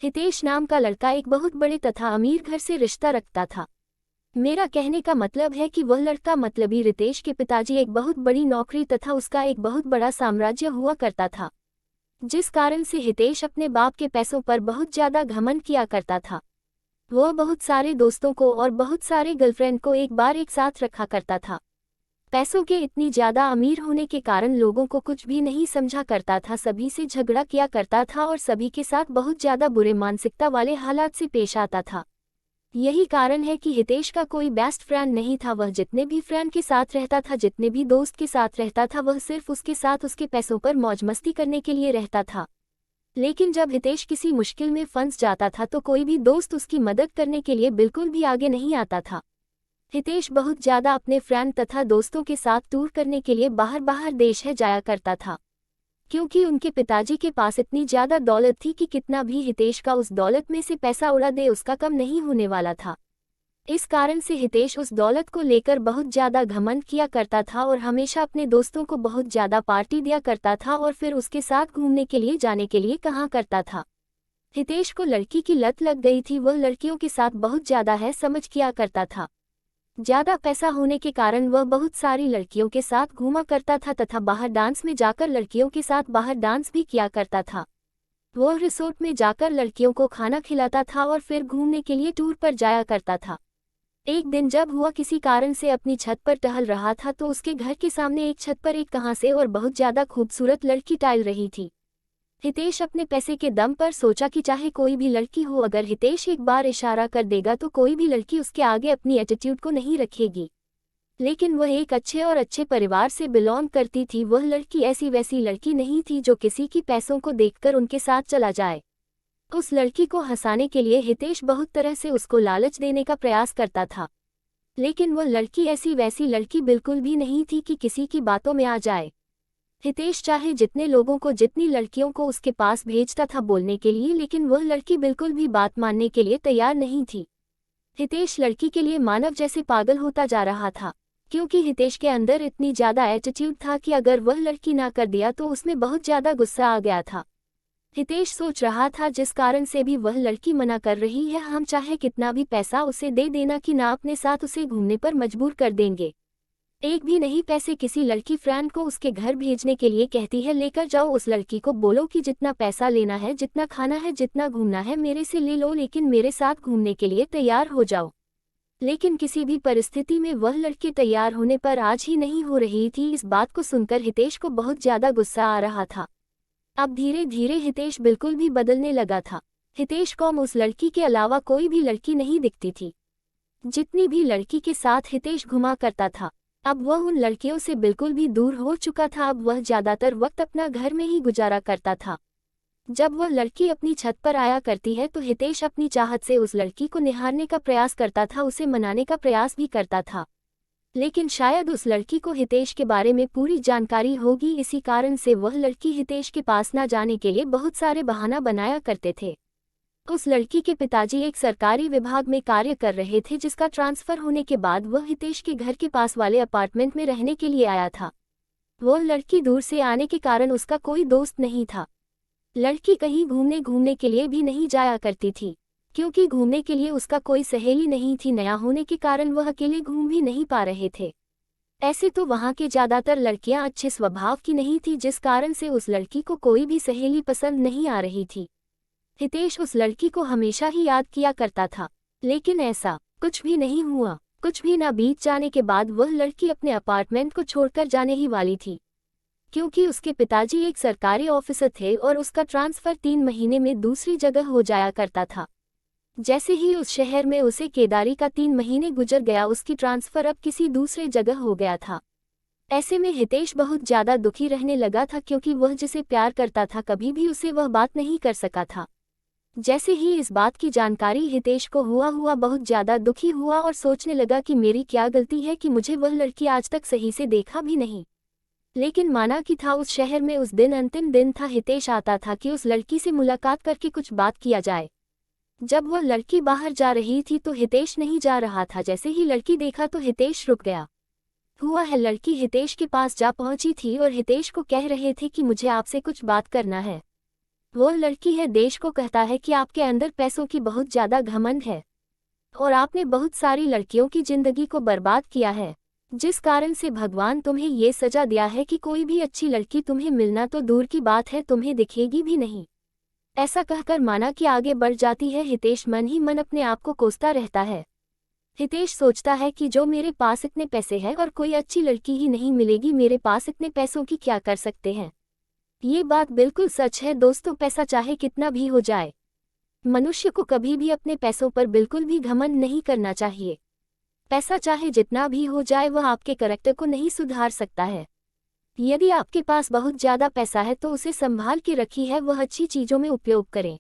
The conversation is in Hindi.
हितेश नाम का लड़का एक बहुत बड़े तथा अमीर घर से रिश्ता रखता था। मेरा कहने का मतलब है कि वह लड़का मतलबी रितेश के पिताजी एक बहुत बड़ी नौकरी तथा उसका एक बहुत बड़ा साम्राज्य हुआ करता था, जिस कारण से हितेश अपने बाप के पैसों पर बहुत ज्यादा घमंड किया करता था। वह बहुत सारे दोस्तों को और बहुत सारे गर्लफ्रेंड को एक बार एक साथ रखा करता था। पैसों के इतनी ज्यादा अमीर होने के कारण लोगों को कुछ भी नहीं समझा करता था, सभी से झगड़ा किया करता था और सभी के साथ बहुत ज्यादा बुरे मानसिकता वाले हालात से पेश आता था। यही कारण है कि हितेश का कोई बेस्ट फ्रेंड नहीं था। वह जितने भी फ्रेंड के साथ रहता था, जितने भी दोस्त के साथ रहता था, वह सिर्फ उसके साथ उसके पैसों पर मौज मस्ती करने के लिए रहता था। लेकिन जब हितेश किसी मुश्किल में फंस जाता था तो कोई भी दोस्त उसकी मदद करने के लिए बिल्कुल भी आगे नहीं आता था। हितेश बहुत ज्यादा अपने फ्रेंड तथा दोस्तों के साथ टूर करने के लिए बाहर बाहर देश है जाया करता था, क्योंकि उनके पिताजी के पास इतनी ज्यादा दौलत थी कि कितना भी हितेश का उस दौलत में से पैसा उड़ा दे उसका कम नहीं होने वाला था। इस कारण से हितेश उस दौलत को लेकर बहुत ज्यादा घमंड किया करता था और हमेशा अपने दोस्तों को बहुत ज्यादा पार्टी दिया करता था और फिर उसके साथ घूमने के लिए जाने के लिए कहा करता था। हितेश को लड़की की लत लग गई थी। वह लड़कियों के साथ बहुत ज्यादा है समझ किया करता था। ज्यादा पैसा होने के कारण वह बहुत सारी लड़कियों के साथ घूमा करता था तथा बाहर डांस में जाकर लड़कियों के साथ बाहर डांस भी किया करता था। वह रिसोर्ट में जाकर लड़कियों को खाना खिलाता था और फिर घूमने के लिए टूर पर जाया करता था। एक दिन जब हुआ किसी कारण से अपनी छत पर टहल रहा था तो उसके घर के सामने एक छत पर एक कहां से और बहुत ज्यादा खूबसूरत लड़की टहल रही थी। हितेश अपने पैसे के दम पर सोचा कि चाहे कोई भी लड़की हो, अगर हितेश एक बार इशारा कर देगा तो कोई भी लड़की उसके आगे अपनी एटीट्यूड को नहीं रखेगी। लेकिन वह एक अच्छे और अच्छे परिवार से बिलोंग करती थी। वह लड़की ऐसी वैसी लड़की नहीं थी जो किसी की पैसों को देखकर उनके साथ चला जाए। उस लड़की को हंसाने के लिए हितेश बहुत तरह से उसको लालच देने का प्रयास करता था, लेकिन वह लड़की ऐसी वैसी लड़की बिल्कुल भी नहीं थी कि किसी की बातों में आ जाए। हितेश चाहे जितने लोगों को, जितनी लड़कियों को उसके पास भेजता था बोलने के लिए, लेकिन वह लड़की बिल्कुल भी बात मानने के लिए तैयार नहीं थी। हितेश लड़की के लिए मानव जैसे पागल होता जा रहा था, क्योंकि हितेश के अंदर इतनी ज्यादा एटीट्यूड था कि अगर वह लड़की ना कर दिया तो उसमें बहुत ज्यादा गुस्सा आ गया था। हितेश सोच रहा था जिस कारण से भी वह लड़की मना कर रही है, हम चाहे कितना भी पैसा उसे दे देना कि ना अपने साथ उसे घूमने पर मजबूर कर देंगे। एक भी नहीं पैसे किसी लड़की फ्रेंड को उसके घर भेजने के लिए कहती है, लेकर जाओ उस लड़की को, बोलो कि जितना पैसा लेना है, जितना खाना है, जितना घूमना है मेरे से ले लो, लेकिन मेरे साथ घूमने के लिए तैयार हो जाओ। लेकिन किसी भी परिस्थिति में वह लड़की तैयार होने पर आज ही नहीं हो रही थी। इस बात को सुनकर हितेश को बहुत ज्यादा गुस्सा आ रहा था। अब धीरे धीरे हितेश बिल्कुल भी बदलने लगा था। हितेश को उस लड़की के अलावा कोई भी लड़की नहीं दिखती थी। जितनी भी लड़की के साथ हितेश घुमा करता था, अब वह उन लड़कियों से बिल्कुल भी दूर हो चुका था। अब वह ज्यादातर वक्त अपना घर में ही गुजारा करता था। जब वह लड़की अपनी छत पर आया करती है तो हितेश अपनी चाहत से उस लड़की को निहारने का प्रयास करता था, उसे मनाने का प्रयास भी करता था। लेकिन शायद उस लड़की को हितेश के बारे में पूरी जानकारी होगी, इसी कारण से वह लड़की हितेश के पास ना जाने के लिए बहुत सारे बहाना बनाया करते थे। उस लड़की के पिताजी एक सरकारी विभाग में कार्य कर रहे थे, जिसका ट्रांसफर होने के बाद वह हितेश के घर के पास वाले अपार्टमेंट में रहने के लिए आया था। वह लड़की दूर से आने के कारण उसका कोई दोस्त नहीं था। लड़की कहीं घूमने के लिए भी नहीं जाया करती थी, क्योंकि घूमने के लिए उसका कोई सहेली नहीं थी। नया होने के कारण वह अकेले घूम भी नहीं पा रहे थे। ऐसे तो वहाँ के ज्यादातर लड़कियां अच्छे स्वभाव की नहीं थी, जिस कारण से उस लड़की को कोई भी सहेली पसंद नहीं आ रही थी। हितेश उस लड़की को हमेशा ही याद किया करता था, लेकिन ऐसा कुछ भी नहीं हुआ। कुछ भी ना बीत जाने के बाद वह लड़की अपने अपार्टमेंट को छोड़कर जाने ही वाली थी, क्योंकि उसके पिताजी एक सरकारी ऑफिसर थे और उसका ट्रांसफर 3 महीने में दूसरी जगह हो जाया करता था। जैसे ही उस शहर में उसे केदारी का 3 महीने गुजर गया, उसकी ट्रांसफर अब किसी दूसरे जगह हो गया था। ऐसे में हितेश बहुत ज्यादा दुखी रहने लगा था, क्योंकि वह जिसे प्यार करता था कभी भी उसे वह बात नहीं कर सका था। जैसे ही इस बात की जानकारी हितेश को हुआ बहुत ज्यादा दुखी हुआ और सोचने लगा कि मेरी क्या गलती है कि मुझे वह लड़की आज तक सही से देखा भी नहीं। लेकिन माना कि था उस शहर में उस दिन अंतिम दिन था। हितेश आता था कि उस लड़की से मुलाकात करके कुछ बात किया जाए। जब वह लड़की बाहर जा रही थी तो हितेश नहीं जा रहा था। जैसे ही लड़की देखा तो हितेश रुक गया। हुआ है लड़की हितेश के पास जा पहुंची थी और हितेश को कह रहे थे कि मुझे आपसे कुछ बात करना है। वो लड़की है देश को कहता है कि आपके अंदर पैसों की बहुत ज्यादा घमंड है और आपने बहुत सारी लड़कियों की जिंदगी को बर्बाद किया है, जिस कारण से भगवान तुम्हें ये सजा दिया है कि कोई भी अच्छी लड़की तुम्हें मिलना तो दूर की बात है तुम्हें दिखेगी भी नहीं। ऐसा कहकर माना कि आगे बढ़ जाती है। हितेश मन ही मन अपने आप को कोसता रहता है। हितेश सोचता है कि जो मेरे पास इतने पैसे हैं और कोई अच्छी लड़की ही नहीं मिलेगी, मेरे पास इतने पैसों की क्या कर सकते हैं। ये बात बिल्कुल सच है दोस्तों, पैसा चाहे कितना भी हो जाए, मनुष्य को कभी भी अपने पैसों पर बिल्कुल भी घमंड नहीं करना चाहिए। पैसा चाहे जितना भी हो जाए वह आपके करैक्टर को नहीं सुधार सकता है। यदि आपके पास बहुत ज़्यादा पैसा है तो उसे संभाल के रखी है, वह अच्छी चीज़ों में उपयोग करें।